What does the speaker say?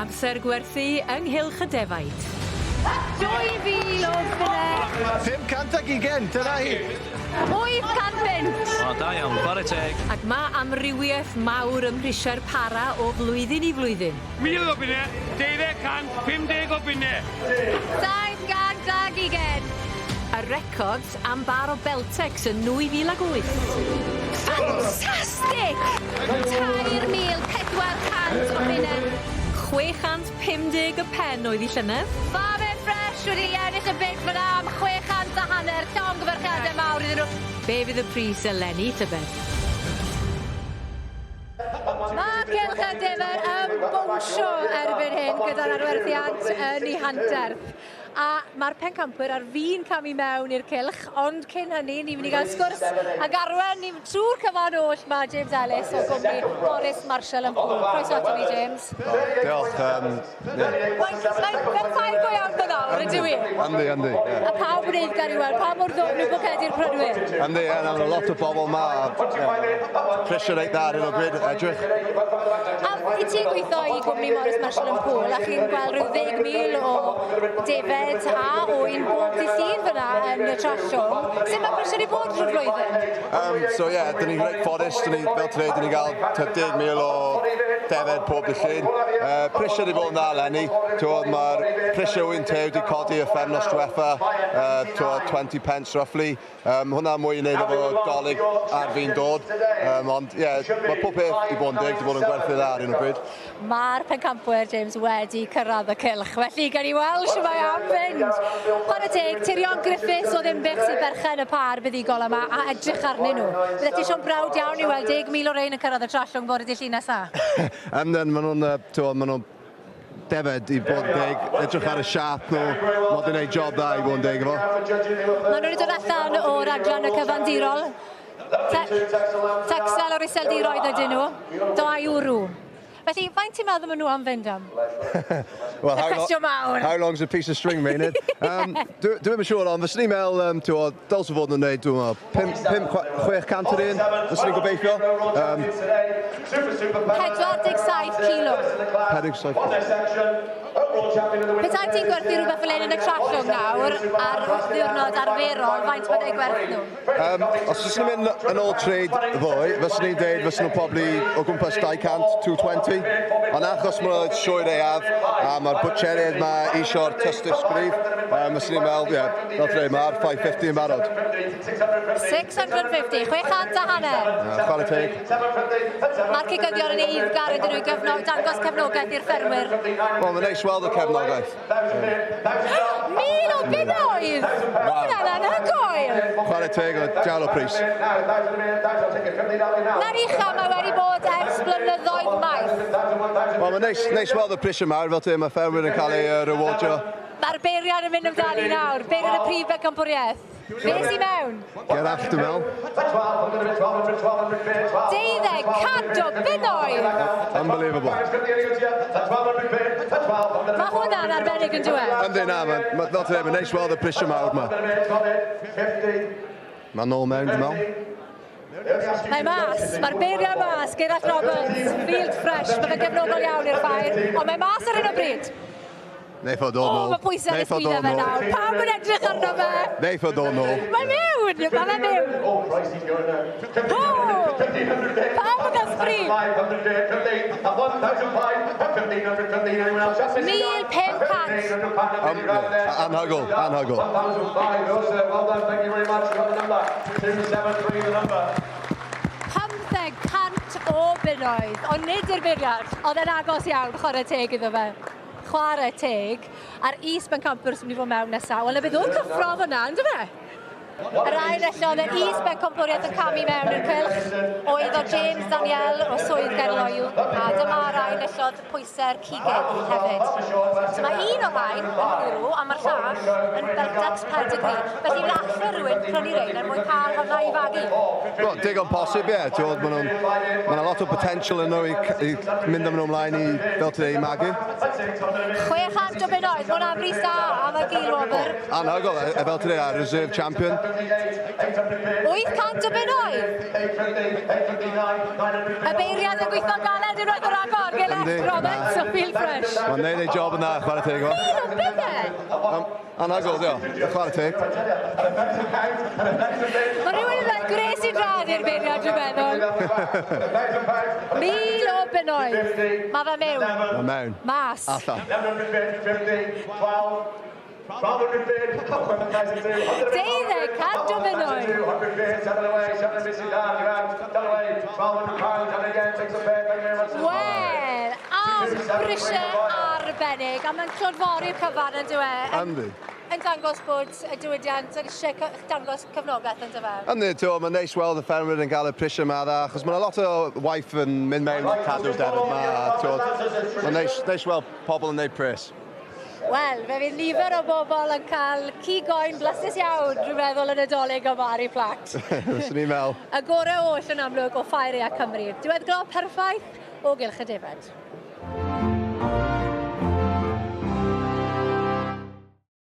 Amser gwerthu ynghylch y Defaid. 2,000 o bunne. 520, dyna hi. 800 bunt. O, da iawn, chwarae teg. Ac mae amrywiaeth mawr ym mhrisiau'r para o flwyddyn I flwyddyn. 1,000 o bunne, 200, 50 o bunne. 720. Y record am bar o Beltex yn 2008. Fantastic! 3,400 o bunne. 650 y pen oedd I llynedd. Fabe Fresh wedi ennill y byd fyna am 600 llongyfarchiadau mawr iddyn nhw. Be fydd y pris eleni tybed? Mae Cylch y Defaid yn bwnsio erbyn hyn gyda'r Arwerthiant yn ei hanterth. A mae'r pencampwyr ar fin cam I mewn i'r cylch, ond cyn hynny, ni'n mynd I gael sgwrs ag Arwen, ni'n trwy'r cyfan oll mae James Ellis o gwmni Morris Marshall yn pŵl. Croeso ato fi, James. Diolch. Fe'n ffair go iawn go ddawr, ydw I? Andi. A pawb yn eiddgar I weld, pa mor ddwm nhw bwcedi'r prydwyr? Andi, a lot o bobl ma. Pressure reit dda ar hyn o bryd, edrych. A I ti'n gweithio I gwmni Morris Marshall yn pŵl, a chi'n gweld rhyw 10,000 o Defaid a o un bob dydd Llun fyna yn y trasiwm. Sut mae pressure I bod drwy'r flwyddyn? So ie, dyn ni'n reit ffodus, fel today, dyn ni'n cael 10,000 o Defaid pob dydd Llun. Pressure I bod yn dda lenni. Mae'r pressure wy'n tew wedi codi y ffefnos diwetha, 20 pence roughly. Hwna mwy I wneud efo dolyg ar fi'n dod. Ond ie, mae pob peth I bod yn dig, wedi bod yn gwerthu dda ar un o bryd. Mae'r pencampwyr, James, wedi cyrraedd y cylch. Felly, gan I weld sy'n mae am fynd. Chwarae teg, Tyrion Griffiths o Ddinbych sy'n berchen y par buddigol yma a edrych arnyn nhw. Bydde ti sio'n brawd iawn I weld 10,000 o rein yn cyrraedd y trasiwm bore dydd Llun nesaf? Maen nhw'n Defaid I bod yn dig, edrych ar y siap nhw, mae wedi gwneud job dda I bod yn dig efo. Maen nhw wedi dod allan o'r adran y cyfandirol. Texel o'r iseldiroedd ydyn nhw. 2 euro. Felly, faint ti'n meddwl maen nhw am fynd am? Well, Cwestiwn mawr. How long's a piece of string, Maynard? Dwi'n mynd siŵr, ond fyswn ni'n meddwl, dylse fod yn gwneud, 5-600 yr un, fyswn ni'n gobeithio. 47 kilo. 47. Petai ti'n gwerthu rhywbeth fel un yn y trallwng nawr ar ddiwrnod arferol, faint bod ei gwerth nhw? Os fyswn ni'n mynd yn ôl trade ddwy, fyswn ni'n dweud fyswn nhw'n probably o gwmpas 200, 220. Ond achos mae'n sioe reiaf, a mae'r bwtseriaid ma isio'r tystus gryf, fyswn ni'n meddwl, fel dweud, mae'r 550 yn barod. 650, 600. Chwarae teg. Mae'r cigyddion yn eiddgar ydyn nhw dangos cefnogaeth i'r ffermwyr. Wel, mae'n neis weld y cefnogaeth. 1,000 o bunnoedd! Hwna'n anhygoel! Chwarae teg o diawl o pris. Na'r ucha mae wedi bod ers blynyddoedd maith. Wel, mae'n neis weld y pris yma, fel te mae ffermwyr yn cael ei rewardio. Mae'r beiriad yn mynd amdani nawr. Beiriad y prif bencampwriaeth. Be sy mewn? Gerallt, dwi'n meddwl. 100 o bunnoedd! Unbelievable. Mae hwnna'n arbennig yn dweud. Yndi na, fel te, mae'n neis weld y pris yma o'r ma. Mae'n nôl mewn, dwi'n meddwl. Mae mas, mae'r beiriad mas, Gerallt Roberts, Field Fresh, mae'n gefnogol iawn i'r ffair, ond mae mas ar hyn o bryd. Neith o dod nôl. Mae pwysau yn ysgrifennu fe nawr. Pawb yn edrych arno fe. Neith o dod nôl. Mae mewn, mae mewn. Pawb yn ysgri. 1,500. Anhygol. 500 o bunnoedd, ond nid i'r beiriad, oedd e'n agos iawn chwarae teg iddo fe. Chwarae teg a'r is-bencampwr sy'n mynd I fod mewn nesaf. Wel, y bydd o'r cyffrodd yna, ynddo fe? Yr ail ellodd yr is-bencampwriaeth yn camu mewn i'r cylch o iddo James Daniel o swydd Gerloyw a dyma'r ail ellodd pwysau'r ciged hefyd. So mae un o rhain yn hwrw a mae'r llall yn Beltex pedigree. Felly bydd allu rhywun prynu rein er mwyn cael hwnna I fagu. Wel, digon posib, ie. Mae'n lot o potential yn nhw I mynd am nhw ymlaen I fel te I magu. 600 o bunnoedd, mae hwnna'n bris da am y gilwobr. Anhygol, fel te a reserve champion. 800 o bunnoedd. Y beiriad yn gweithio galed unwaith o'r agor, Giled. Yndi. Roberts, so feel fresh. Mae'n neud ei job yn dda, chwarae teg o. Un o bydde. Anagol, dio. Chwarae teg. Mae rhywun yn dweud gres i drad i'r beiriad, dwi'n meddwl. 1000 o bunnoedd. Mae fe mewn. Mae mewn. Mas. Allan. Deuddeg cant o bunnoedd. Wel, am brisiau arbennig, a mae'n clodfori'r cyfan yn dweud. Yndi. Yn dangos bod y diwydiant yn eisiau dangos cefnogaeth yn dyfa. Yndi, mae'n neis weld y ffermwyr yn cael y prisio yma dda, achos mae'n lot o waith yn mynd mewn i'r cadw'r defyd yma. Mae'n neis weld pobl yn neud pris. Wel, fe fydd nifer o bobl yn cael cigoen blasus iawn, dwi'n meddwl, yn y dolyg yma ar ei plat. Fyswn ni'n meddwl. Y gorau oll yn amlwg o Ffair a Cymru. Diwedd glo perffaith o Gylch y Defaid.